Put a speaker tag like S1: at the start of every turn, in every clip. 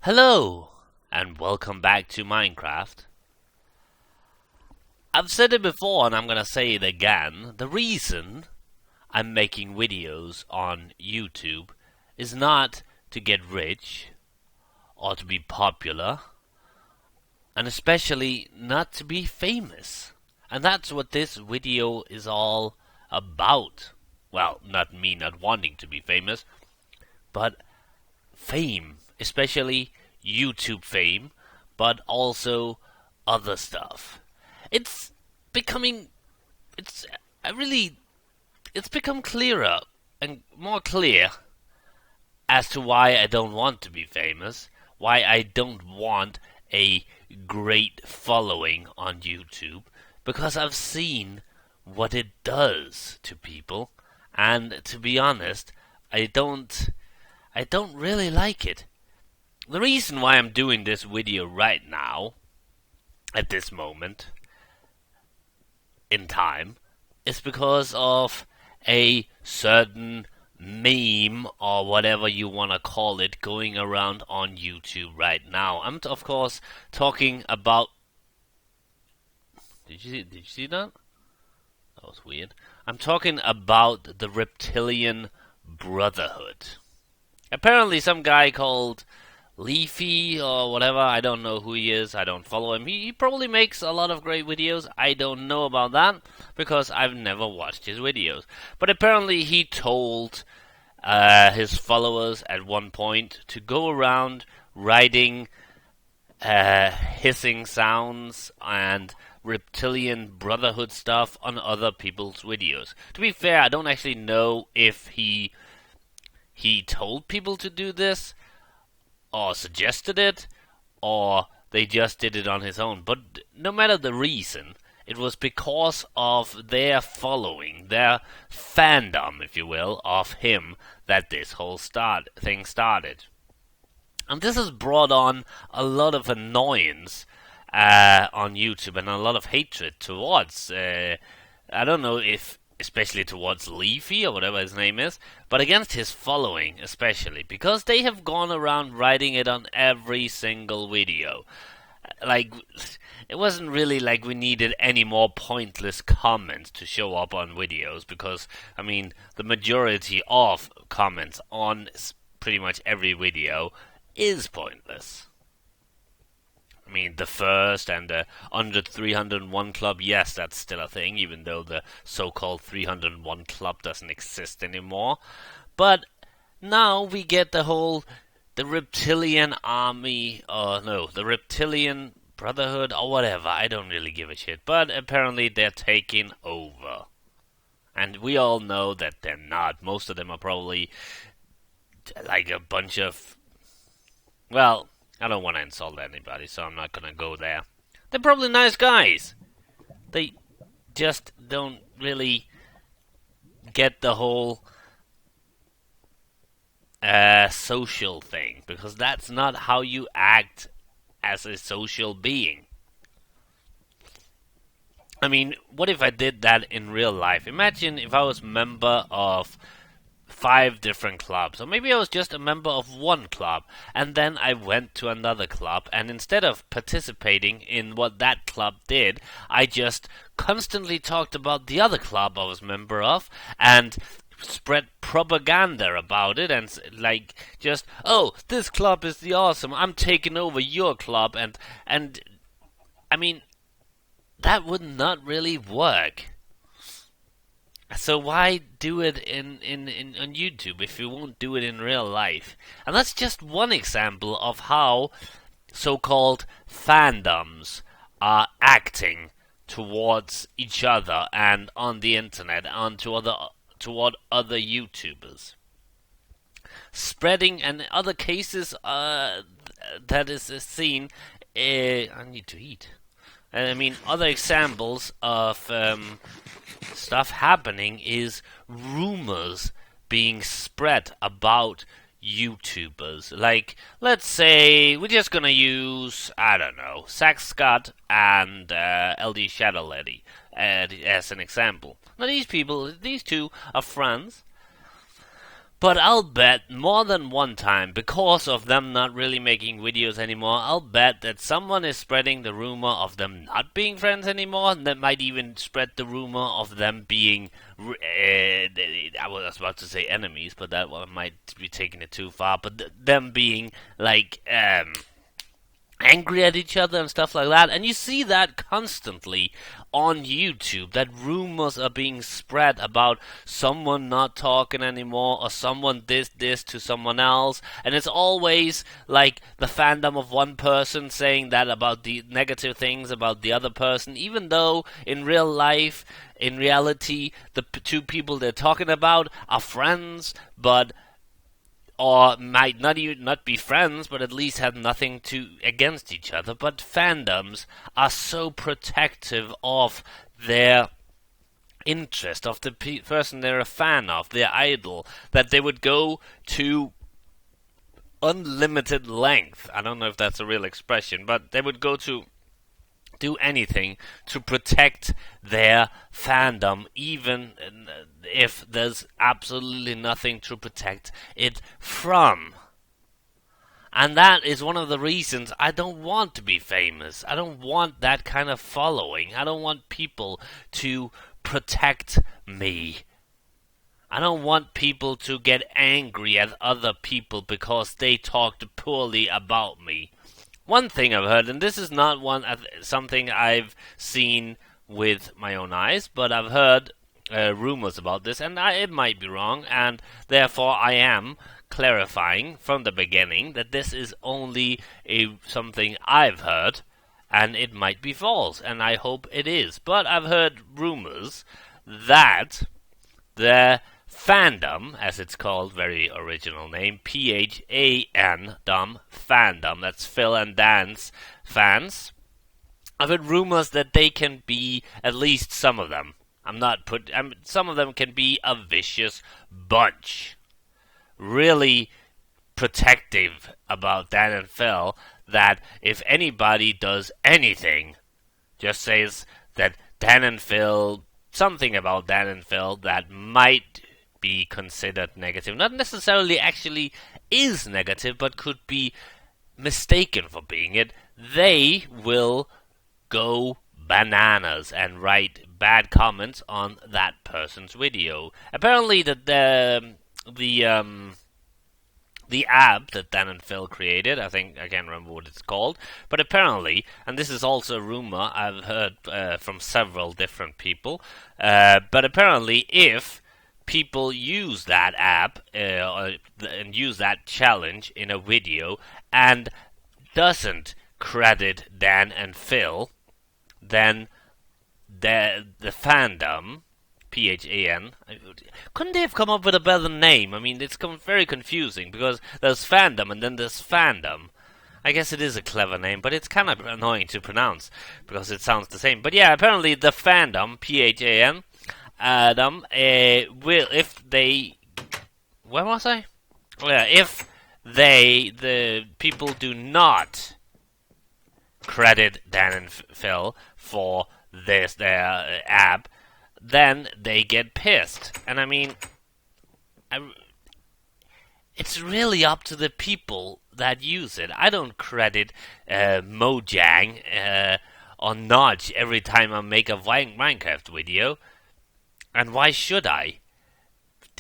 S1: Hello, and welcome back to Minecraft. I've said it before and I'm gonna say it again. The reason I'm making videos on YouTube is not to get rich or to be popular, and especially not to be famous. And that's what this video is all about. Well, not me not wanting to be famous, but fame, especially YouTube fame, but also other stuff. It's becoming, it's really, it's become clearer and more clear as to why I don't want to be famous, why I don't want a great following on YouTube, because I've seen what it does to people, and to be honest, I don't really like it. The reason why I'm doing this video right now, at this moment in time, is because of a certain meme or whatever you want to call it going around on YouTube right now. I'm of course talking about. Did you see that? That was weird. I'm talking about the Reptilian Brotherhood. Apparently, some guy called Leafy or whatever, I don't know who he is, I don't follow him. He probably makes a lot of great videos. I don't know about that because I've never watched his videos. But apparently, he told his followers at one point to go around writing hissing sounds and reptilian brotherhood stuff on other people's videos. To be fair, I don't actually know if he told people to do this, or suggested it, or they just did it on his own. But no matter the reason, it was because of their following, their fandom, if you will, of him that this whole thing started. And this has brought on a lot of annoyance on YouTube and a lot of hatred towards. I don't know if especially towards Leafy or whatever his name is, but against his following especially, because they have gone around writing it on every single video. Like, it wasn't really like we needed any more pointless comments to show up on videos, because, I mean, the majority of comments on pretty much every video is pointless. I mean, the first and the under 301 club, yes, that's still a thing, even though the so-called 301 club doesn't exist anymore. But now we get the reptilian army, or no, the reptilian brotherhood, or whatever. I don't really give a shit. But apparently they're taking over. And we all know that they're not. Most of them are probably like a bunch of, well, I don't want to insult anybody, so I'm not gonna go there. They're probably nice guys. They just don't really get the whole social thing, because that's not how you act as a social being. I mean, what if I did that in real life? Imagine if I was a member of 5 different clubs, or maybe I was just a member of one club, and then I went to another club, and instead of participating in what that club did, I just constantly talked about the other club I was a member of, and spread propaganda about it, and like, just, oh, this club is the awesome, I'm taking over your club, and I mean, that would not really work. So why do it on YouTube if you won't do it in real life? And that's just one example of how so-called fandoms are acting towards each other and on the internet and toward other YouTubers. Spreading, and other cases that is seen. I need to eat. I mean, other examples of stuff happening is rumors being spread about YouTubers. Like, let's say we're just gonna use, I don't know, Zack Scott and LD Shadow Lady as an example. Now, these two are friends, But I'll bet more than one time, because of them not really making videos anymore, I'll bet that someone is spreading the rumor of them not being friends anymore, and that might even spread the rumor of them being, I was about to say enemies, but that one might be taking it too far, but them being, like, angry at each other and stuff like that. And you see that constantly on YouTube, that rumors are being spread about someone not talking anymore, or someone did this to someone else, and it's always like the fandom of one person saying that about the negative things about the other person, even though in real life, in reality, the two people they're talking about are friends, but or might not even not be friends, but at least have nothing to against each other. But fandoms are so protective of their interest, of the person they're a fan of, their idol, that they would go to unlimited length. I don't know if that's a real expression, but they would go to do anything to protect their fandom, even if there's absolutely nothing to protect it from. And that is one of the reasons I don't want to be famous. I don't want that kind of following. I don't want people to protect me. I don't want people to get angry at other people because they talked poorly about me. One thing I've heard, and this is not something I've seen with my own eyes, but I've heard rumors about this, and it might be wrong, and therefore I am clarifying from the beginning that this is only something I've heard, and it might be false, and I hope it is. But I've heard rumors that the fandom, as it's called, very original name, PHAN, fandom, that's Phil and Dan's fans. I've heard rumors that they can be, at least some of them, some of them can be a vicious bunch. Really protective about Dan and Phil, that if anybody does anything, just says that Dan and Phil, something about Dan and Phil that might be considered negative, not necessarily actually is negative, but could be mistaken for being it, they will go bananas and write bad comments on that person's video. Apparently, the app that Dan and Phil created, I can't remember what it's called, but apparently, and this is also a rumor I've heard from several different people, but apparently if people use that app and use that challenge in a video and doesn't credit Dan and Phil, then the fandom, PHAN, couldn't they have come up with a better name? I mean, it's very confusing, because there's fandom and then there's fandom. I guess it is a clever name, but it's kind of annoying to pronounce because it sounds the same. But yeah, apparently the fandom, PHAN, will, if they, where was I? Oh, yeah, if the people do not credit Dan and Phil for their app, then they get pissed. And I mean, it's really up to the people that use it. I don't credit Mojang or Notch every time I make a Minecraft video. And why should I?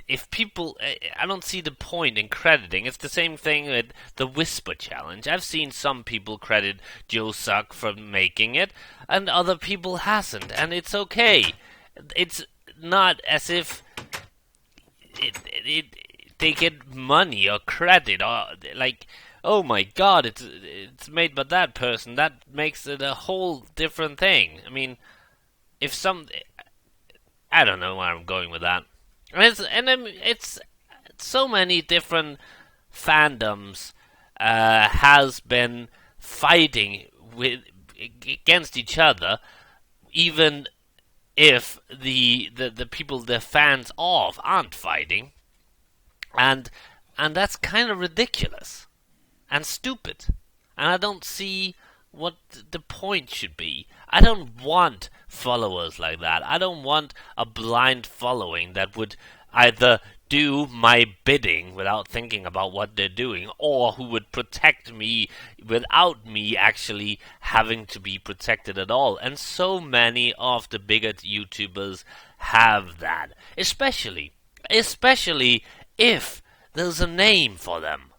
S1: If people, I don't see the point in crediting. It's the same thing with the Whisper Challenge. I've seen some people credit Joe Suck for making it, and other people hasn't, and it's okay. It's not as if they get money or credit, or like, oh my god, it's made by that person. That makes it a whole different thing. I mean, I don't know where I'm going with that. It's so many different fandoms has been fighting against each other, even if the people they're fans of aren't fighting, and that's kind of ridiculous and stupid, and I don't see what the point should be. I don't want followers like that. I don't want a blind following that would either do my bidding without thinking about what they're doing, or who would protect me without me actually having to be protected at all. And so many of the bigger YouTubers have that, especially if there's a name for them.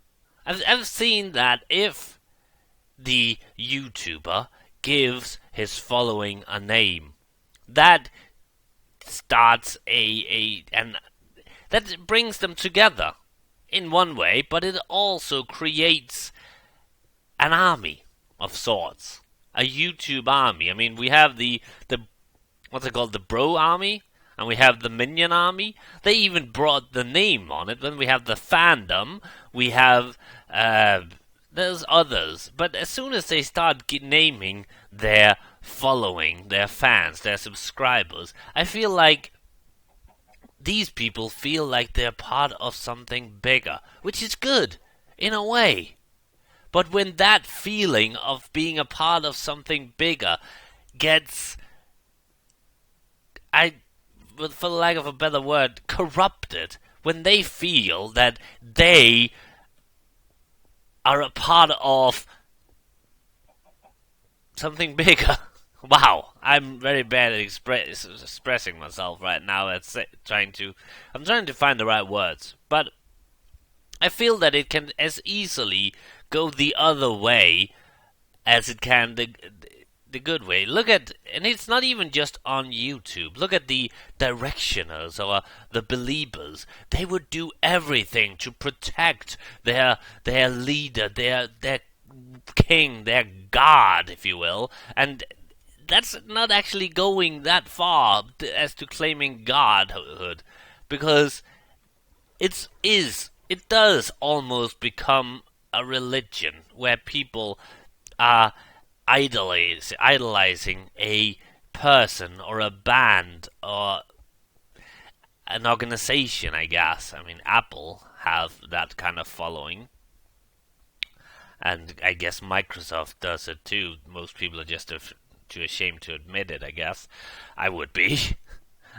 S1: I've seen that if the YouTuber gives his following a name, that starts and that brings them together in one way, but it also creates an army of sorts, a YouTube army. I mean, we have the what's it called, the Bro Army, and we have the Minion Army. They even brought the name on it. Then we have the Fandom. We have there's others, but as soon as they start naming their following, their fans, their subscribers, I feel like these people feel like they're part of something bigger, which is good in a way. But when that feeling of being a part of something bigger gets, for lack of a better word, corrupted, when they feel that they are a part of something bigger. Wow, I'm very bad at expressing myself right now. I'm trying to find the right words, but I feel that it can as easily go the other way as it can the good way. Look at, and it's not even just on YouTube. Look at the directioners or the believers. They would do everything to protect their leader, their king, their god, if you will, and that's not actually going that far as to claiming godhood, because it does almost become a religion where people are idolizing a person or a band or an organization, I guess. I mean, Apple have that kind of following, and I guess Microsoft does it too. Most people are just too ashamed to admit it, I guess. I would be.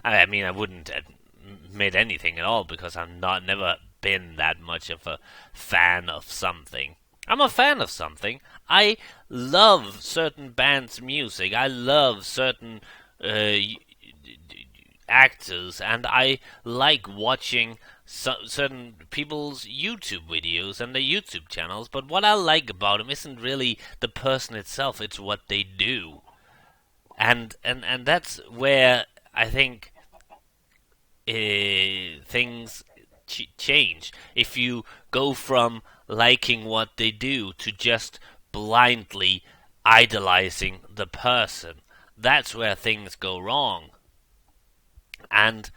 S1: I mean, I wouldn't admit anything at all because I'm never been that much of a fan of something. I'm a fan of something. I love certain bands' music. I love certain actors, and I like watching certain people's YouTube videos and their YouTube channels. But what I like about them isn't really the person itself; it's what they do, and that's where I think things change. If you go from liking what they do to just blindly idolizing the person, that's where things go wrong. And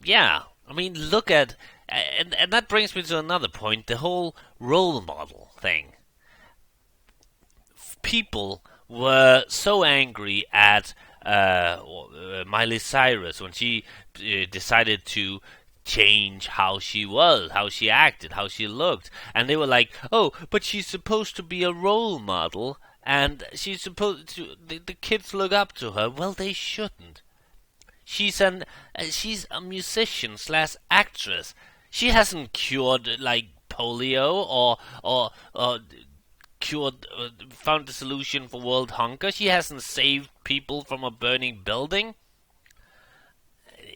S1: yeah, I mean, look at, and that brings me to another point, the whole role model thing. People were so angry at Miley Cyrus when she decided to change how she was, how she acted, how she looked. And they were like, oh, but she's supposed to be a role model, and she's supposed to, the kids look up to her. Well, they shouldn't. She's a musician slash actress. She hasn't cured like polio or cured found the solution for world hunger. She hasn't saved people from a burning building.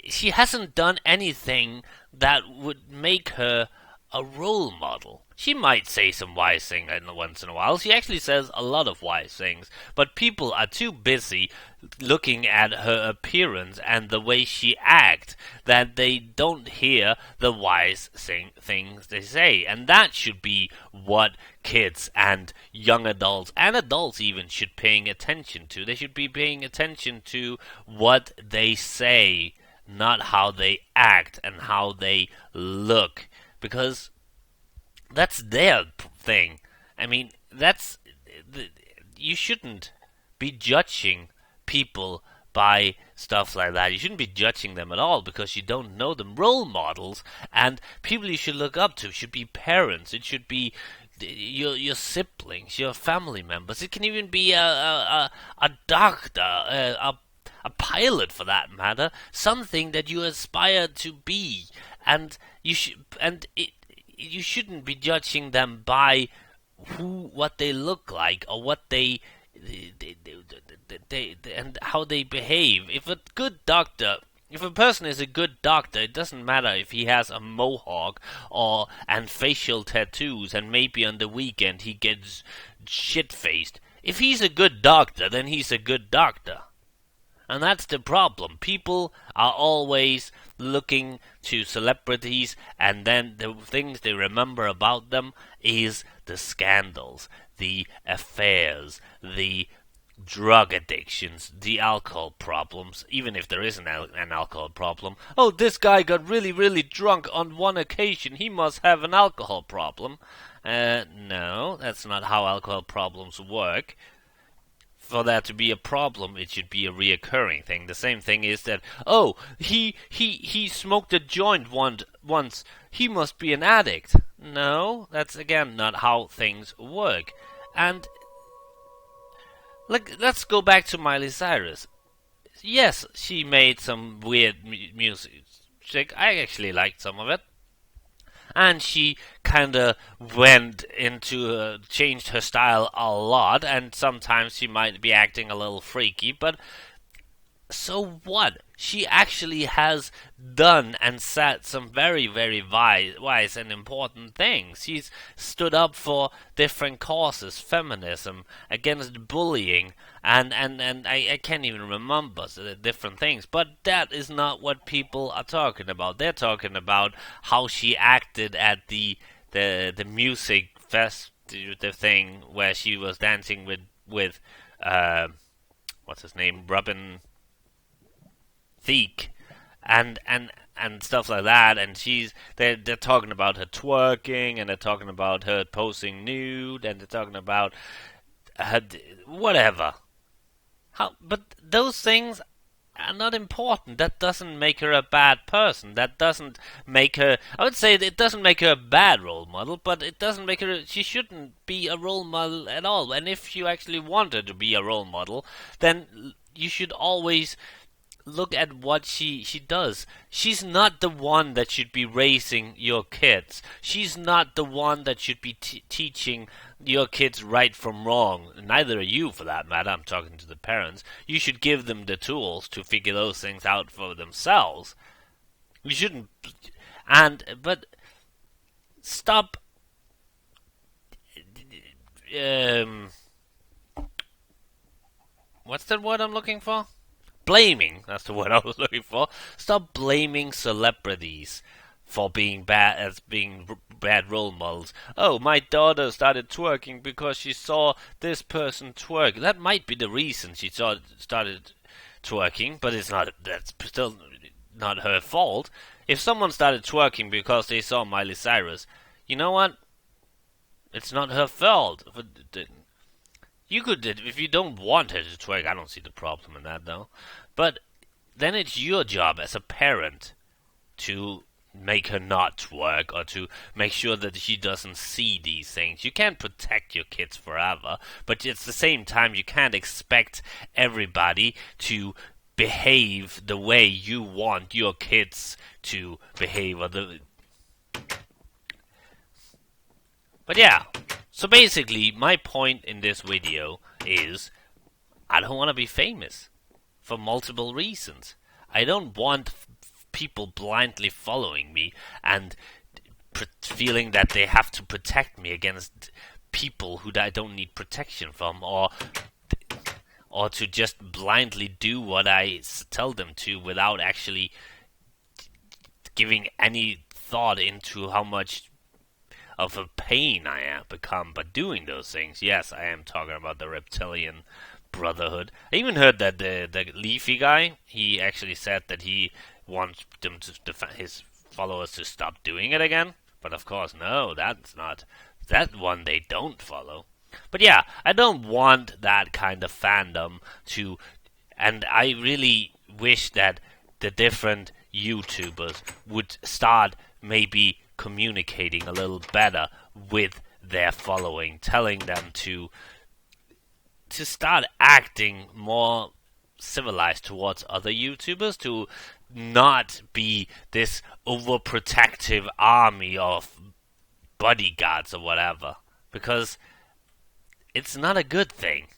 S1: She hasn't done anything that would make her a role model. She might say some wise things once in a while. She actually says a lot of wise things, but people are too busy looking at her appearance and the way she acts that they don't hear the wise things they say. And that should be what kids and young adults and adults even should be paying attention to. They should be paying attention to what they say, not how they act and how they look, because that's their thing. I mean, you shouldn't be judging people by stuff like that. You shouldn't be judging them at all because you don't know them. Role models and people you should look up to should be parents. It should be your siblings, your family members. It can even be a doctor, a pilot for that matter, something that you aspire to be. and you shouldn't be judging them by what they look like or what and how they behave. If a person is a good doctor, it doesn't matter if he has a mohawk or and facial tattoos, and maybe on the weekend he gets shit faced. If he's a good doctor, then he's a good doctor. And that's the problem. People are always looking to celebrities, and then the things they remember about them is the scandals, the affairs, the drug addictions, the alcohol problems, even if there isn't an alcohol problem. Oh, this guy got really, really drunk on one occasion. He must have an alcohol problem. No, that's not how alcohol problems work. For that to be a problem, it should be a reoccurring thing. The same thing is that, oh, he smoked a joint once. He must be an addict. No, that's again not how things work. And let's go back to Miley Cyrus. Yes, she made some weird music. I actually liked some of it. And she kind of went into changed her style a lot, and sometimes she might be acting a little freaky, but so what? She actually has done and said some very, very wise and important things. She's stood up for different causes, feminism, against bullying, and I can't even remember the different things. But that is not what people are talking about. They're talking about how she acted at the music fest, the thing where she was dancing with what's his name, Robin Thicke, and stuff like that, and they're talking about her twerking, and they're talking about her posing nude, and they're talking about her whatever. But those things are not important. That doesn't make her a bad person. That doesn't make her. I would say it doesn't make her a bad role model, but it doesn't make her. She shouldn't be a role model at all. And if you actually want her to be a role model, then you should always look at what she does. She's not the one that should be raising your kids. She's not the one that should be teaching your kids right from wrong. Neither are you, for that matter. I'm talking to the parents. You should give them the tools to figure those things out for themselves. You shouldn't. But stop. What's that word I'm looking for? Blaming, that's the word I was looking for. Stop blaming celebrities for being bad role models. Oh, my daughter started twerking because she saw this person twerk. That might be the reason she started twerking, but that's still not her fault. If someone started twerking because they saw Miley Cyrus, you know what? It's not her fault. You could, if you don't want her to twerk, I don't see the problem in that though. But then it's your job as a parent to make her not twerk, or to make sure that she doesn't see these things. You can't protect your kids forever, but at the same time you can't expect everybody to behave the way you want your kids to behave. But yeah, so basically my point in this video is I don't want to be famous for multiple reasons. I don't want people blindly following me and feeling that they have to protect me against people who I don't need protection from, or to just blindly do what I tell them to without actually giving any thought into how much of a pain I have become by doing those things. Yes, I am talking about the reptilian brotherhood. I even heard that the Leafy guy, he actually said that he wants them his followers to stop doing it again. But of course, no, that's not that one they don't follow. But yeah, I don't want that kind of fandom to, and I really wish that the different YouTubers would start maybe communicating a little better with their following, telling them to start acting more civilized towards other YouTubers, to not be this overprotective army of bodyguards or whatever, because it's not a good thing.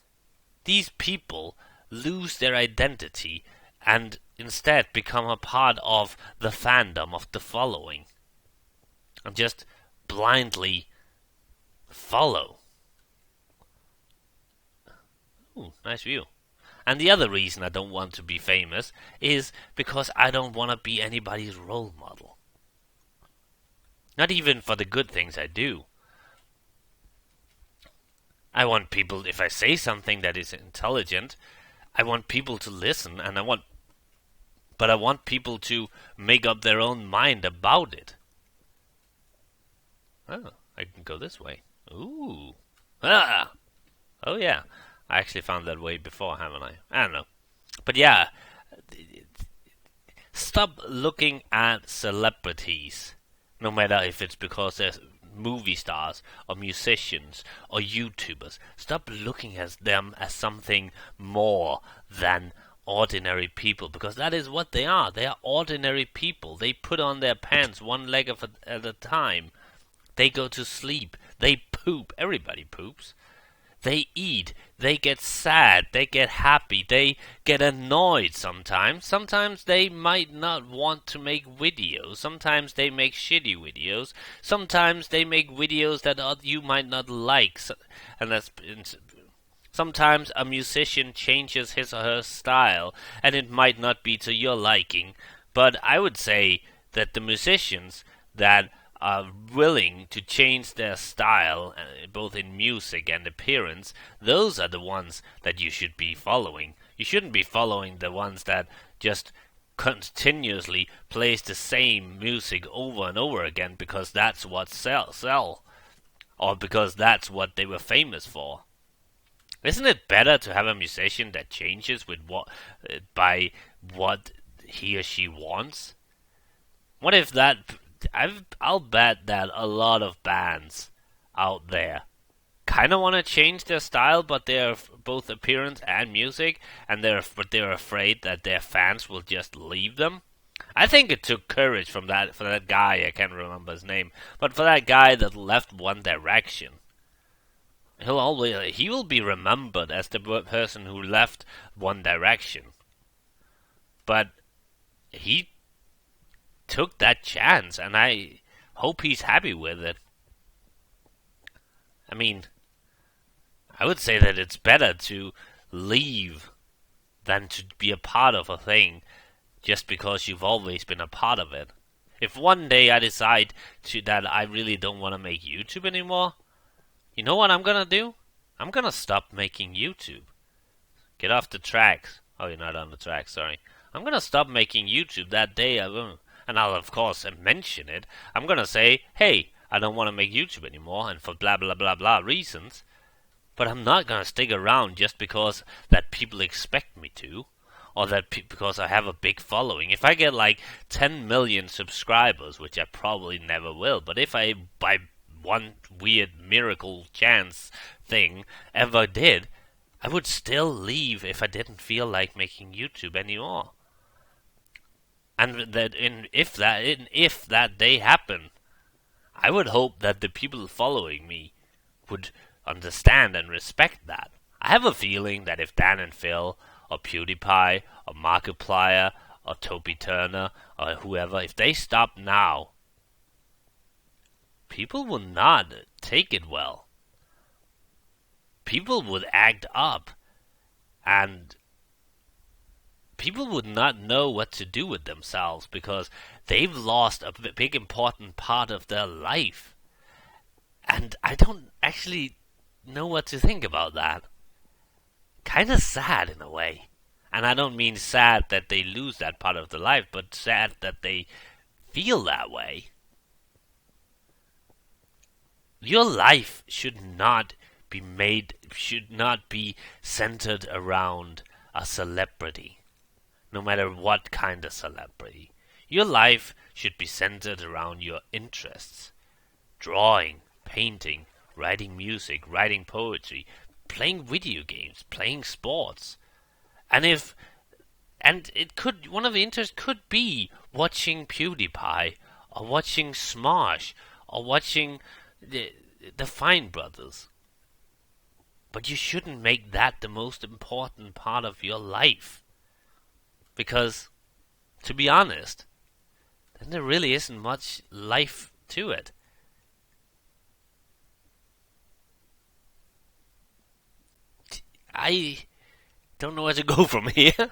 S1: These people lose their identity and instead become a part of the fandom, of the following, and just blindly follow. Ooh, nice view. And the other reason I don't want to be famous is because I don't want to be anybody's role model. Not even for the good things I do. I want people, if I say something that is intelligent, I want people to listen, and but I want people to make up their own mind about it. Oh, I can go this way. Ooh. Ah! Oh yeah. I actually found that way before, haven't I? I don't know. But yeah, stop looking at celebrities, no matter if it's because they're movie stars or musicians or YouTubers. Stop looking at them as something more than ordinary people, because that is what they are. They are ordinary people. They put on their pants one leg at a time. They go to sleep. They poop. Everybody poops. They eat, they get sad, they get happy, they get annoyed sometimes. Sometimes they might not want to make videos. Sometimes they make shitty videos. Sometimes they make videos that you might not like. And sometimes a musician changes his or her style, and it might not be to your liking. But I would say that the musicians that are willing to change their style, both in music and appearance, those are the ones that you should be following. You shouldn't be following the ones that just continuously plays the same music over and over again because that's what sell, or because that's what they were famous for. Isn't it better to have a musician that changes with by what he or she wants? What if that I'll bet that a lot of bands out there kind of want to change their style, but they're both appearance and music, and they're afraid that their fans will just leave them. I think it took courage for that guy. I can't remember his name, but for that guy that left One Direction, he will be remembered as the person who left One Direction. But he took that chance, and I hope he's happy with it. I mean, I would say that it's better to leave than to be a part of a thing just because you've always been a part of it. If one day I decide that I really don't want to make YouTube anymore, you know what I'm gonna do? I'm gonna stop making YouTube. Get off the tracks. Oh, you're not on the tracks, sorry. I'm gonna stop making YouTube that day. And I'll of course mention it. I'm gonna say, hey, I don't want to make YouTube anymore, and for blah blah blah blah reasons. But I'm not gonna stick around just because that people expect me to, or that because I have a big following. If I get like 10 million subscribers, which I probably never will, but if I by one weird miracle chance thing ever did, I would still leave if I didn't feel like making YouTube anymore. And if that day happened, I would hope that the people following me would understand and respect that. I have a feeling that if Dan and Phil, or PewDiePie, or Markiplier, or Toby Turner, or whoever, if they stop now, people will not take it well. People would act up, and people would not know what to do with themselves because they've lost a big important part of their life. And I don't actually know what to think about that. Kind of sad in a way. And I don't mean sad that they lose that part of their life, but sad that they feel that way. Your life should not be centered around a celebrity. No matter what kind of celebrity. Your life should be centered around your interests. Drawing, painting, writing music, writing poetry, playing video games, playing sports. And if And it could, one of the interests could be watching PewDiePie, or watching Smosh, or watching the Fine Brothers. But you shouldn't make that the most important part of your life. Because, to be honest, then there really isn't much life to it. I don't know where to go from here.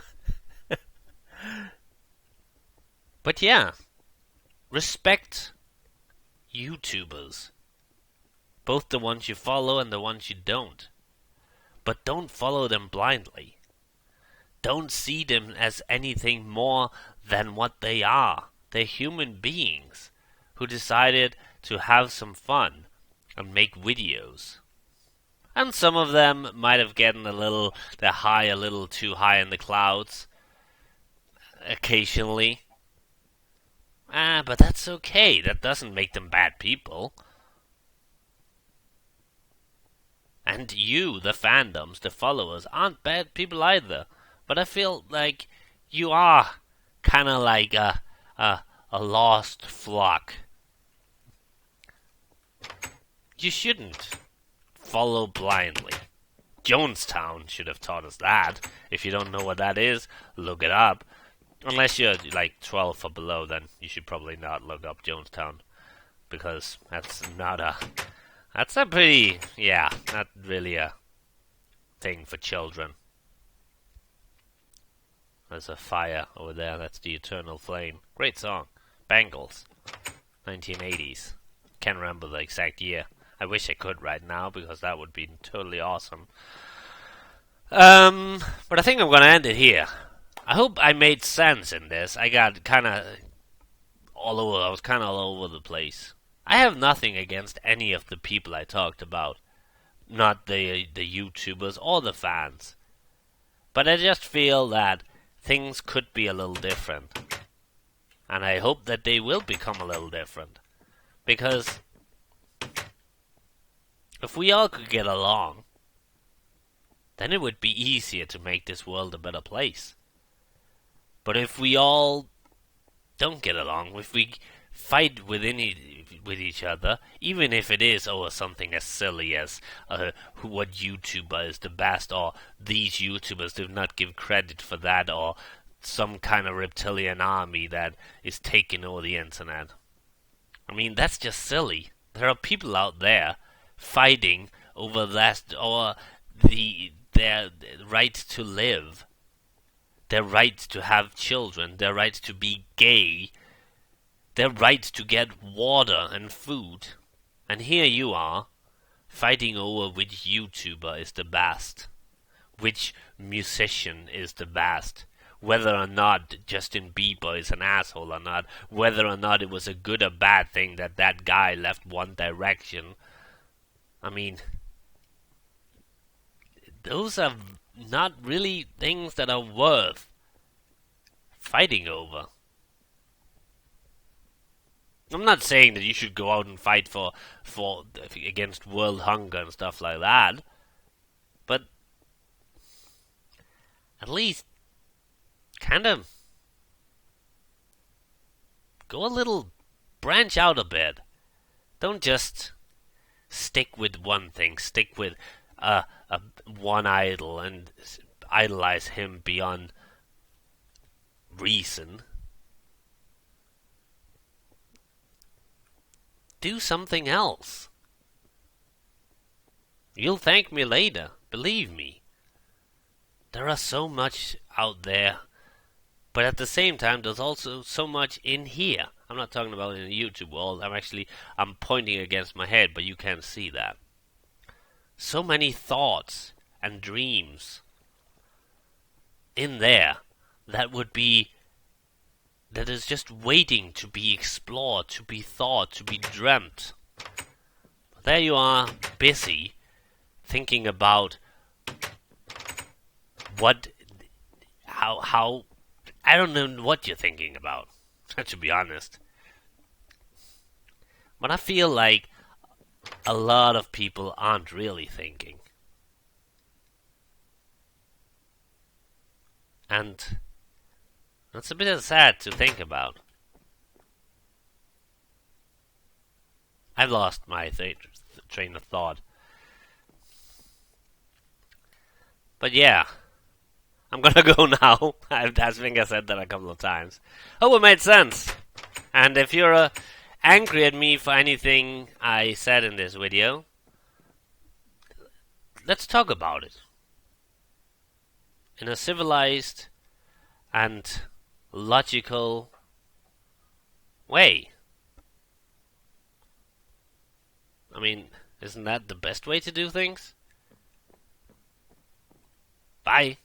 S1: But yeah, respect YouTubers. Both the ones you follow and the ones you don't. But don't follow them blindly. Don't see them as anything more than what they are. They're human beings who decided to have some fun and make videos. And some of them might have gotten they're high a little too high in the clouds occasionally. But that's okay. That doesn't make them bad people. And you, the fandoms, the followers, aren't bad people either. But I feel like you are kind of like a lost flock. You shouldn't follow blindly. Jonestown should have taught us that. If you don't know what that is, look it up. Unless you're like 12 or below, then you should probably not look up Jonestown. Because that's a pretty, not really a thing for children. There's a fire over there, that's the Eternal Flame. Great song. Bangles. 1980s. Can't remember the exact year. I wish I could right now, because that would be totally awesome. But I think I'm gonna end it here. I hope I made sense in this. I got kind of all over. I was kind of all over the place. I have nothing against any of the people I talked about. Not the YouTubers or the fans. But I just feel that things could be a little different. And I hope that they will become a little different. Because if we all could get along, then it would be easier to make this world a better place. But if we all don't get along, if we fight with each other, even if it is over something as silly as what YouTuber is the best, or these YouTubers do not give credit for that, or some kind of reptilian army that is taking over the internet. I mean, that's just silly. There are people out there fighting over their right to live, their right to have children, their right to be gay, their right to get water and food. And here you are, fighting over which YouTuber is the best, which musician is the best, whether or not Justin Bieber is an asshole or not, whether or not it was a good or bad thing that guy left One Direction. I mean, those are not really things that are worth fighting over. I'm not saying that you should go out and fight for against world hunger and stuff like that, but at least kind of go a little, branch out a bit. Don't just stick with one thing. Stick with one idol and idolize him beyond reason. Do something else. You'll thank me later, believe me. There are so much out there, but at the same time there's also so much in here. I'm not talking about in the YouTube world. I'm pointing against my head, but you can't see that. So many thoughts and dreams in there that is just waiting to be explored, to be thought, to be dreamt. But there you are, busy thinking about how I don't know what you're thinking about, to be honest. But I feel like a lot of people aren't really thinking. And That's a bit sad to think about. I've lost my train of thought. But yeah, I'm gonna go now. I think I said that a couple of times. Hope it made sense. And if you're angry at me for anything I said in this video, let's talk about it in a civilized and logical way. I mean, isn't that the best way to do things? Bye.